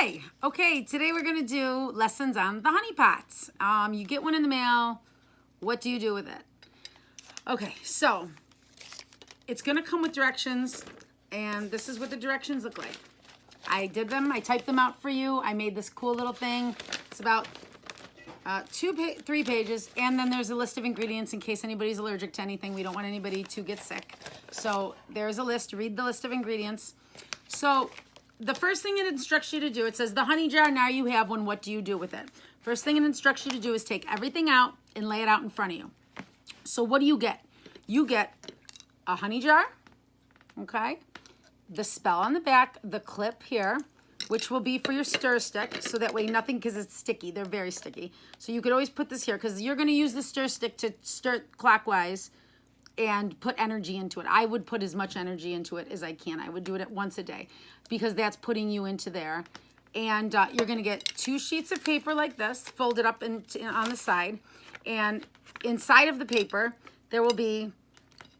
Hi. Okay, today we're gonna do lessons on the honey pots. You get one in the mail. What do you do with it? Okay, so it's gonna come with directions, and this is what the directions look like. I did them. I typed them out for you. I made this cool little thing. It's about 3 pages, and then there's a list of ingredients in case anybody's allergic to anything. We don't want anybody to get sick. So there's a list. Read the list of ingredients. So the first thing it instructs you to do, it says the honey jar, now you have one, what do you do with it? First thing it instructs you to do is take everything out and lay it out in front of you. So what do you get? You get a honey jar, okay? The spell on the back, the clip here, which will be for your stir stick, so that way nothing, because it's sticky, they're very sticky. So you could always put this here, because you're gonna use the stir stick to stir clockwise and put energy into it. I would put as much energy into it as I can. I would do it once a day because that's putting you into there. And you're gonna get 2 sheets of paper like this, folded up on the side. And inside of the paper, there will be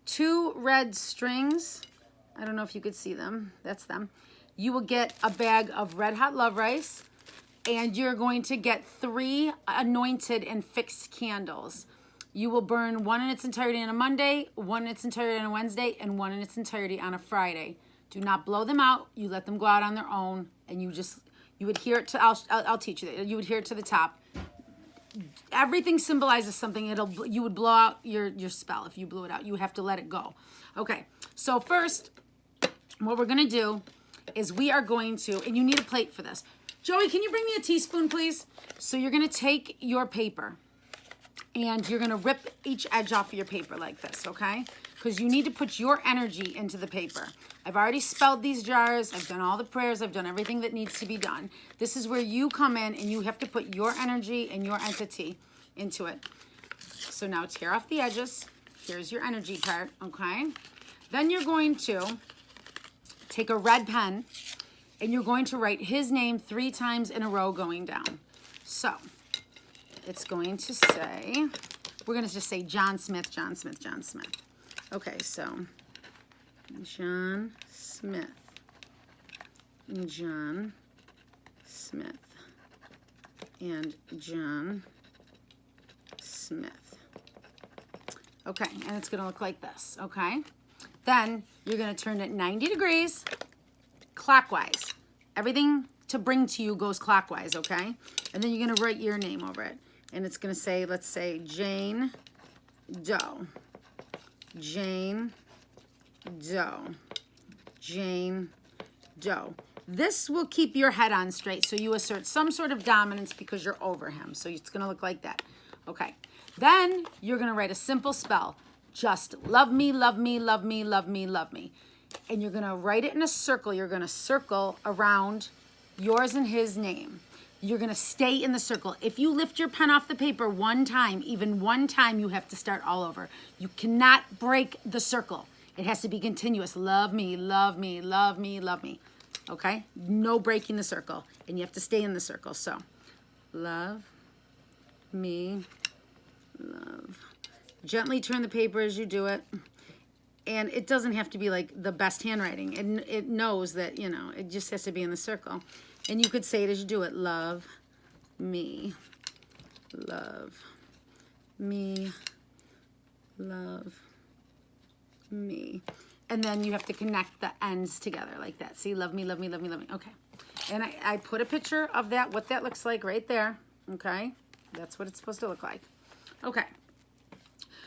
2 red strings. I don't know if you could see them, that's them. You will get a bag of Red Hot Love Rice, and you're going to get 3 anointed and fixed candles. You will burn 1 in its entirety on a Monday, 1 in its entirety on a Wednesday, and 1 in its entirety on a Friday. Do not blow them out. You let them go out on their own, and you adhere it to, I'll teach you that. You adhere it to the top. Everything symbolizes something. You would blow out your spell if you blew it out. You have to let it go. Okay, so first, what we're gonna do is we are going to, and you need a plate for this. Joey, can you bring me a teaspoon, please? So you're gonna take your paper, and you're gonna rip each edge off of your paper like this, okay? Because you need to put your energy into the paper. I've already spelled these jars, I've done all the prayers, I've done everything that needs to be done. This is where you come in and you have to put your energy and your entity into it. So now tear off the edges. Here's your energy part, okay? Then you're going to take a red pen and you're going to write his name 3 times in a row going down. So it's going to say, we're going to just say John Smith, John Smith, John Smith. Okay, so John Smith, John Smith, and John Smith. Okay, and it's going to look like this, okay? Then you're going to turn it 90 degrees clockwise. Everything to bring to you goes clockwise, okay? And then you're going to write your name over it. And it's going to say, let's say, Jane Doe. Jane Doe. Jane Doe. This will keep your head on straight, so you assert some sort of dominance because you're over him. So it's going to look like that. Okay. Then you're going to write a simple spell. Just love me, love me, love me, love me, love me. And you're going to write it in a circle. You're going to circle around yours and his name. You're going to stay in the circle. If you lift your pen off the paper one time, even one time, you have to start all over. You cannot break the circle. It has to be continuous. Love me, love me, love me, love me. Okay? No breaking the circle. And you have to stay in the circle. So, love me, love. Gently turn the paper as you do it. And it doesn't have to be like the best handwriting. It knows that, you know, it just has to be in the circle. And you could say it as you do it. Love me, love me, love me. And then you have to connect the ends together like that. See, love me, love me, love me, love me. Okay. And I put a picture of that, what that looks like right there. Okay. That's what it's supposed to look like. Okay.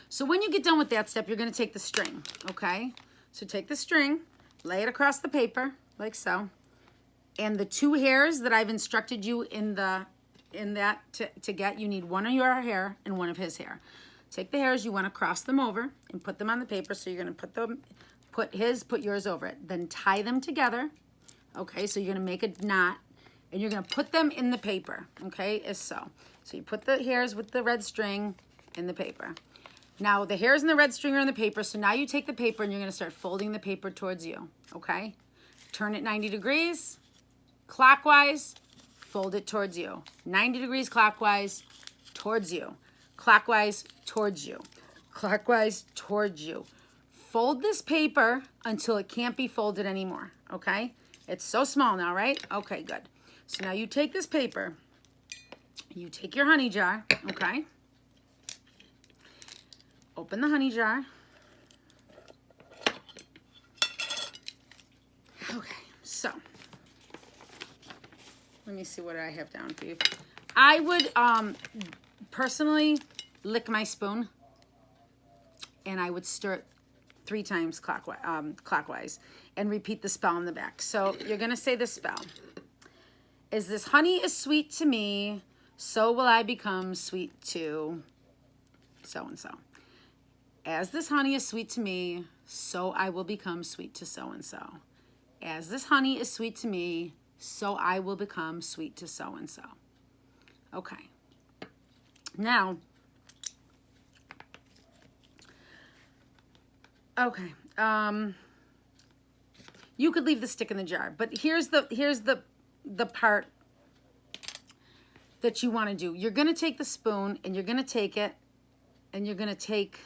So when you get done with that step, you're going to take the string. Okay. So take the string, lay it across the paper like so. And the 2 hairs that I've instructed you in that to get, you need 1 of your hair and 1 of his hair. Take the hairs, you want to cross them over and put them on the paper. So you're going to put yours over it. Then tie them together. Okay, so you're going to make a knot and you're going to put them in the paper. Okay, as so. So you put the hairs with the red string in the paper. Now the hairs and the red string are in the paper. So now you take the paper and you're going to start folding the paper towards you. Okay, turn it 90 degrees. Clockwise, fold it towards you. 90 degrees clockwise, towards you. Clockwise, towards you. Clockwise, towards you. Fold this paper until it can't be folded anymore, okay? It's so small now, right? Okay, good. So now you take this paper, you take your honey jar, okay? Open the honey jar. Okay, so let me see what I have down for you. I would personally lick my spoon, and I would stir it 3 times clockwise and repeat the spell in the back. So you're gonna say this spell. As this honey is sweet to me, so will I become sweet to so-and-so. As this honey is sweet to me, so I will become sweet to so-and-so. As this honey is sweet to me, so I will become sweet to so-and-so. Okay. Now, okay. You could leave the stick in the jar, but here's the part that you want to do. You're going to take the spoon and you're going to take it and you're going to take,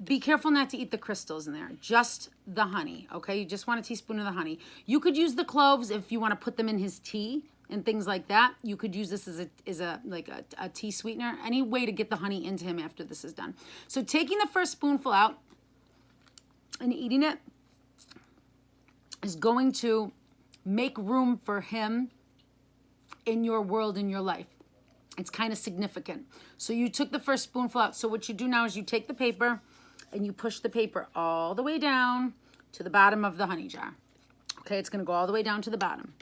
be careful not to eat the crystals in there, just the honey, okay? You just want a teaspoon of the honey. You could use the cloves if you want to put them in his tea and things like that. You could use this as a tea sweetener, any way to get the honey into him after this is done. So taking the first spoonful out and eating it is going to make room for him in your world, in your life. It's kind of significant. So you took the first spoonful out. So what you do now is you take the paper and you push the paper all the way down to the bottom of the honey jar. Okay, it's going to go all the way down to the bottom.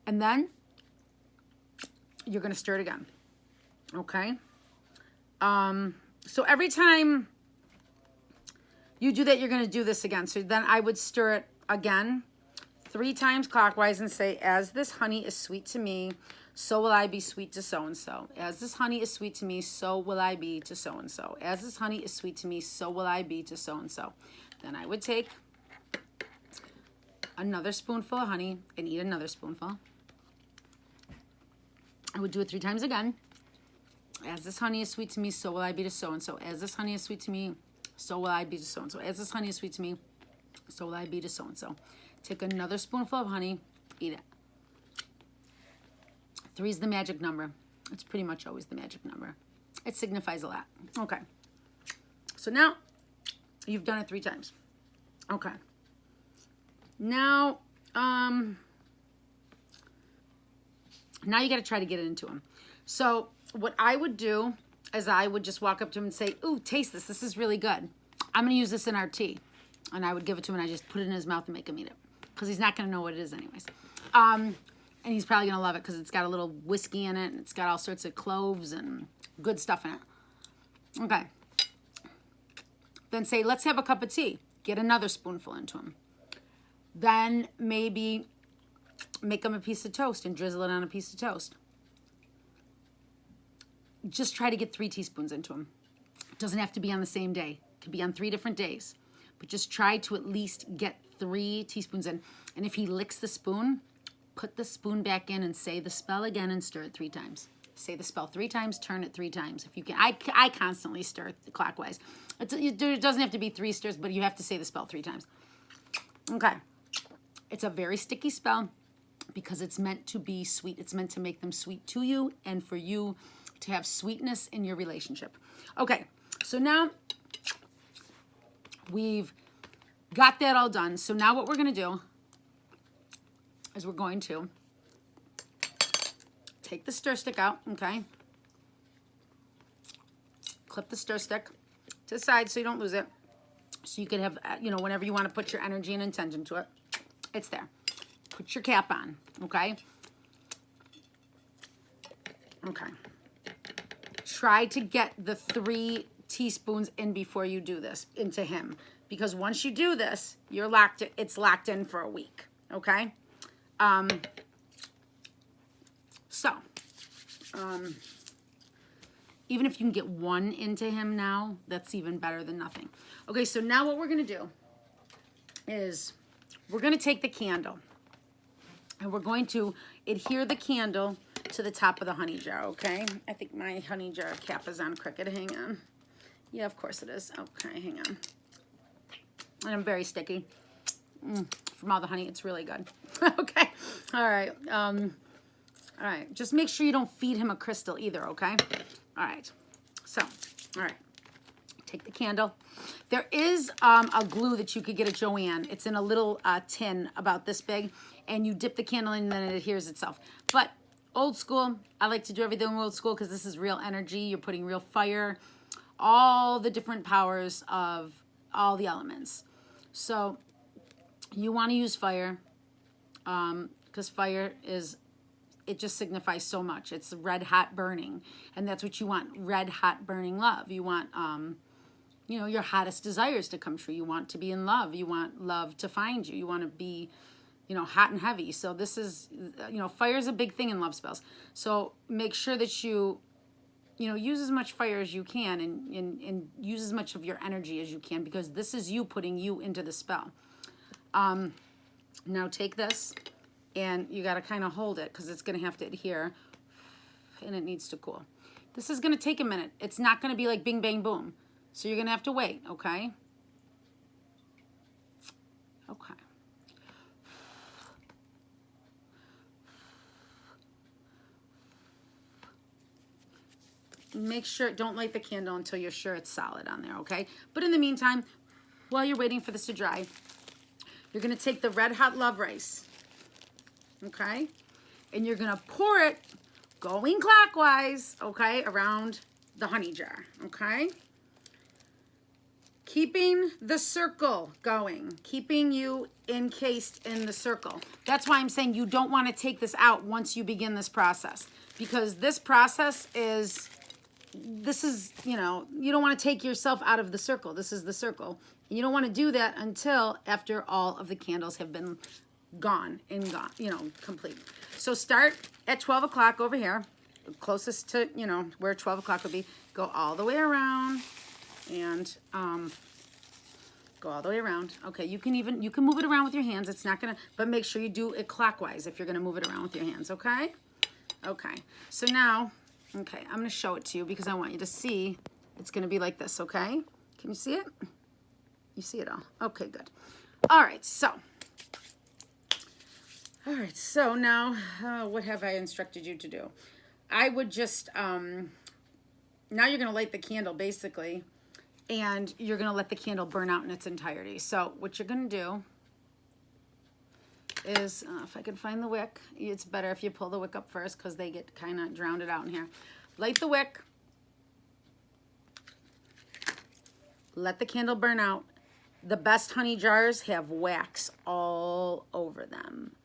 And then you're going to stir it again. Okay? So every time you do that, you're going to do this again. So then I would stir it again 3 times clockwise and say, as this honey is sweet to me, so will I be sweet to so-and-so. As this honey is sweet to me, so will I be to so-and-so. As this honey is sweet to me, so will I be to so-and-so. Then I would take another spoonful of honey and eat another spoonful. I would do it 3 times again. As this honey is sweet to me, so will I be to so-and-so. As this honey is sweet to me, so will I be to so-and-so. As this honey is sweet to me, so will I be to so-and-so. Take another spoonful of honey, eat it. 3 is the magic number. It's pretty much always the magic number. It signifies a lot. Okay. So now you've done it 3 times. Okay. Now, now you got to try to get it into him. So what I would do is I would just walk up to him and say, ooh, taste this. This is really good. I'm going to use this in our tea. And I would give it to him and I just put it in his mouth and make him eat it. Because he's not going to know what it is anyways. And he's probably going to love it because it's got a little whiskey in it. And it's got all sorts of cloves and good stuff in it. Okay. Then say, let's have a cup of tea. Get another spoonful into him. Then maybe make him a piece of toast and drizzle it on a piece of toast. Just try to get 3 teaspoons into him. It doesn't have to be on the same day. It could be on 3 different days. But just try to at least get 3 teaspoons in. And if he licks the spoon, put the spoon back in and say the spell again and stir it 3 times. Say the spell 3 times, turn it 3 times. If you can, I constantly stir it clockwise. It doesn't have to be 3 stirs, but you have to say the spell 3 times. Okay. It's a very sticky spell because it's meant to be sweet. It's meant to make them sweet to you and for you to have sweetness in your relationship. Okay. So now we've got that all done. So now what we're going to do is we're going to take the stir stick out, okay? Clip the stir stick to the side so you don't lose it. So you could have, whenever you want to put your energy and intention to it, it's there. Put your cap on, okay? Okay. Try to get the 3 teaspoons in before you do this into him. Because once you do this, it's locked in for a week, okay? Even if you can get 1 into him now, that's even better than nothing. Okay, so now what we're going to do is we're going to take the candle and we're going to adhere the candle to the top of the honey jar, okay? I think my honey jar cap is on crooked. Hang on. Yeah, of course it is. Okay, hang on. And I'm very sticky. from all the honey. It's really good. Okay. All right. All right. Just make sure you don't feed him a crystal either, okay? All right. So, all right. Take the candle. There is a glue that you could get at Joann. It's in a little tin about this big, and you dip the candle in and then it adheres itself. But old school, I like to do everything old school because this is real energy. You're putting real fire, all the different powers of all the elements. So you want to use fire because fire is, it just signifies so much. It's red hot burning, and that's what you want, red hot burning love. You want you know, your hottest desires to come true. You want to be in love. You want love to find you. You want to be, you know, hot and heavy. So this is, you know, fire is a big thing in love spells. So make sure that you know, use as much fire as you can and use as much of your energy as you can, because this is you putting you into the spell. Now take this, and you got to kind of hold it because it's going to have to adhere, and it needs to cool. This is going to take a minute. It's not going to be like bing, bang, boom. So you're going to have to wait, okay? Okay. Make sure, don't light the candle until you're sure it's solid on there, okay? But in the meantime, while you're waiting for this to dry, you're going to take the red hot love rice, okay? And you're going to pour it going clockwise, okay, around the honey jar, okay? Keeping the circle going, keeping you encased in the circle. That's why I'm saying you don't want to take this out once you begin this process, because this process is, this is, you know, you don't want to take yourself out of the circle. This is the circle. You don't want to do that until after all of the candles have been gone, you know, complete. So start at 12 o'clock over here, closest to, you know, where 12 o'clock would be. Go all the way around and go all the way around. Okay, you can move it around with your hands. It's not gonna, but make sure you do it clockwise if you're gonna move it around with your hands, okay? Okay, so now, okay, I'm gonna show it to you because I want you to see. It's gonna be like this, okay? Can you see it? You see it all? Okay, good. All right, so now what have I instructed you to do? I would just, now you're gonna light the candle basically, and you're gonna let the candle burn out in its entirety. So what you're gonna do is, if I can find the wick, it's better if you pull the wick up first because they get kind of drowned out in here. Light the wick, let the candle burn out. The best honey jars have wax all over them.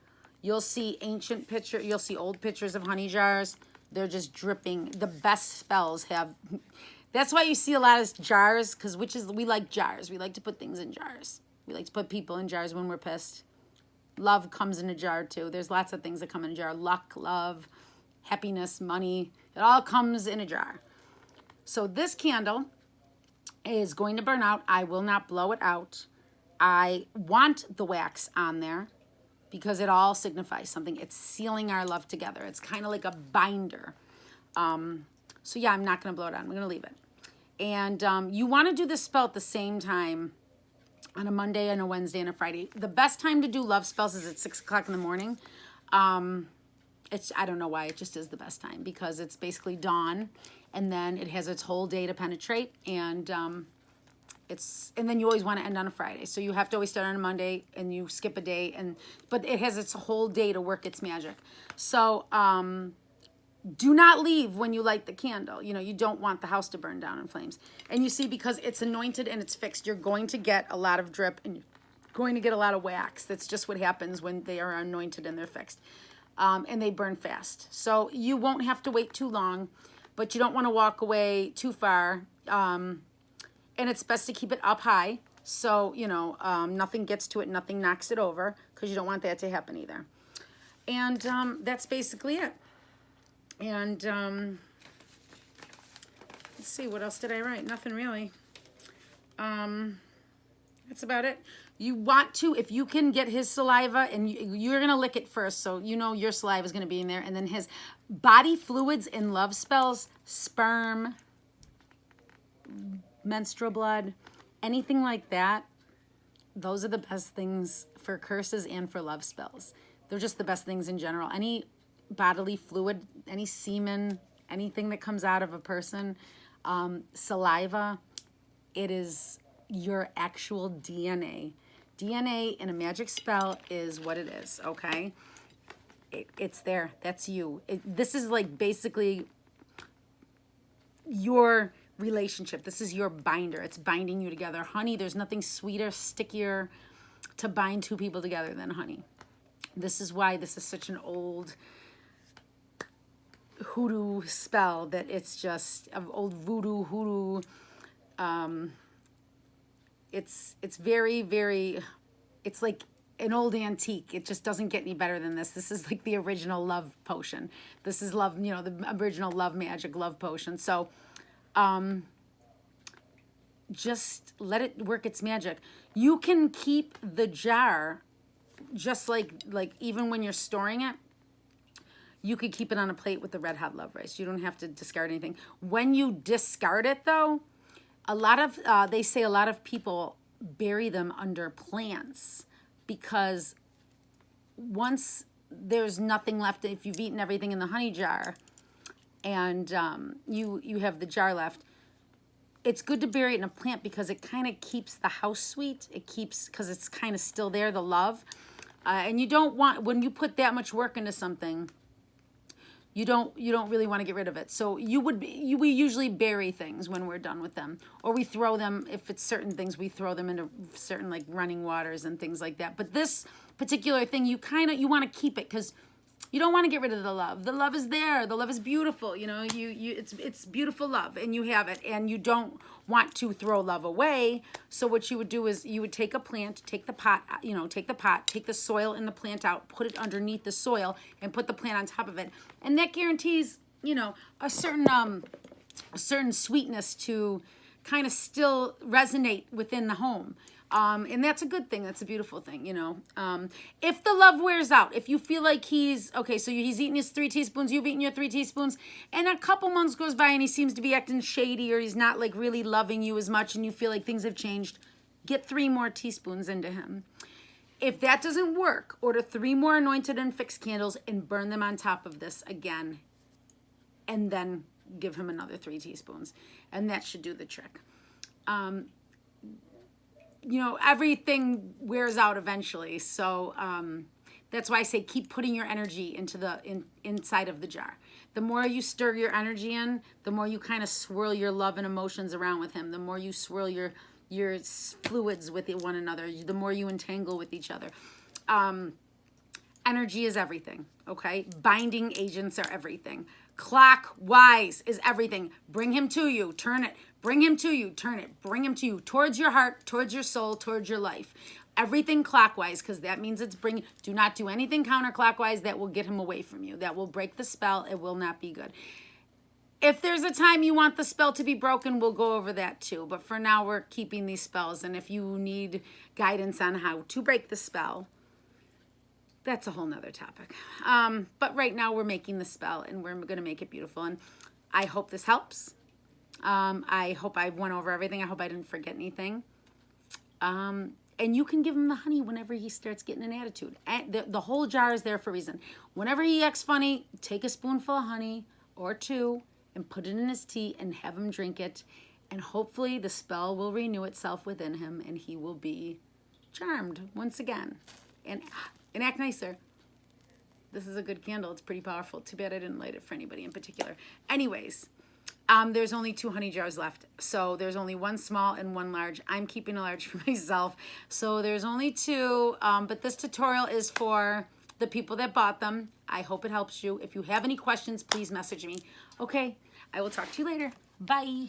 You'll see ancient picture, you'll see old pictures of honey jars. They're just dripping. The best spells have, that's why you see a lot of jars, because we like jars. We like to put things in jars. We like to put people in jars when we're pissed. Love comes in a jar too. There's lots of things that come in a jar. Luck, love, happiness, money. It all comes in a jar. So this candle is going to burn out. I will not blow it out. I want the wax on there because it all signifies something. It's sealing our love together. It's kind of like a binder. So yeah, I'm not going to blow it on. I'm going to leave it. And you want to do this spell at the same time on a Monday and a Wednesday and a Friday. The best time to do love spells is at 6 o'clock in the morning. I don't know why, it just is the best time because it's basically dawn, and then it has its whole day to penetrate, and then you always want to end on a Friday. So you have to always start on a Monday and you skip a day, but it has its whole day to work its magic. So do not leave when you light the candle. You know, you don't want the house to burn down in flames. And you see, because it's anointed and it's fixed, you're going to get a lot of drip and you're going to get a lot of wax. That's just what happens when they are anointed and they're fixed. And they burn fast. So you won't have to wait too long, but you don't want to walk away too far. And it's best to keep it up high. So, you know, nothing gets to it, nothing knocks it over, because you don't want that to happen either. And that's basically it. And let's see, what else did I write? Nothing really. That's about it. You want to, if you can get his saliva, and you're going to lick it first, so you know your saliva is going to be in there, and then his body fluids in love spells, sperm, menstrual blood, anything like that, those are the best things for curses and for love spells. They're just the best things in general. Any bodily fluid, any semen, anything that comes out of a person, saliva, it is your actual DNA. DNA in a magic spell is what it is, okay? It's there. That's you. This is like basically your relationship. This is your binder. It's binding you together. Honey, there's nothing sweeter, stickier to bind two people together than honey. This is why this is such an old hoodoo spell, that it's just of old voodoo, hoodoo. It's very, very, it's like an old antique. It just doesn't get any better than this. This is like the original love potion. This is love, you know, the original love magic, love potion. So just let it work its magic. You can keep the jar just like even when you're storing it, you could keep it on a plate with the red hot love rice. You don't have to discard anything. When you discard it though, a lot of, they say a lot of people bury them under plants, because once there's nothing left, if you've eaten everything in the honey jar and you have the jar left, it's good to bury it in a plant because it kind of keeps the house sweet. It keeps, because it's kind of still there, the love. And you don't want, when you put that much work into something, you don't really want to get rid of it. So we usually bury things when we're done with them, or we throw them. If it's certain things, we throw them into certain like running waters and things like that. But this particular thing, you want to keep it because you don't want to get rid of the love. The love is there. The love is beautiful. You know, it's beautiful love, and you have it, and you don't want to throw love away. So what you would do is you would take a plant, take the pot, take the soil in the plant out, put it underneath the soil, and put the plant on top of it, and that guarantees, you know, a certain sweetness to kind of still resonate within the home. And that's a good thing. That's a beautiful thing, you know. If the love wears out, if you feel like he's eating his 3 teaspoons, you've eaten your 3 teaspoons, and a couple months goes by and he seems to be acting shady, or he's not like really loving you as much, and you feel like things have changed, get 3 more teaspoons into him. If that doesn't work, order 3 more anointed and fixed candles and burn them on top of this again, and then give him another 3 teaspoons, and that should do the trick. You know, everything wears out eventually. So that's why I say keep putting your energy into inside of the jar. The more you stir your energy in, the more you kind of swirl your love and emotions around with him. The more you swirl your fluids with one another, the more you entangle with each other. Energy is everything, okay? Binding agents are everything. Clockwise is everything. Bring him to you, turn it. Bring him to you, turn it. Bring him to you, towards your heart, towards your soul, towards your life. Everything clockwise, because that means it's bringing. Do not do anything counterclockwise. That will get him away from you. That will break the spell. It will not be good. If there's a time you want the spell to be broken, we'll go over that too. But for now, we're keeping these spells. And if you need guidance on how to break the spell, that's a whole nother topic. But right now we're making the spell, and we're going to make it beautiful. And I hope this helps. I hope I went over everything. I hope I didn't forget anything. And you can give him the honey whenever he starts getting an attitude. The whole jar is there for a reason. Whenever he acts funny, take a spoonful of honey or 2 and put it in his tea and have him drink it. And hopefully the spell will renew itself within him, and he will be charmed once again. And act nicer. This is a good candle. It's pretty powerful. Too bad I didn't light it for anybody in particular. Anyways, there's only 2 honey jars left. So there's only 1 small and 1 large. I'm keeping a large for myself. So there's only 2. But this tutorial is for the people that bought them. I hope it helps you. If you have any questions, please message me. Okay, I will talk to you later. Bye.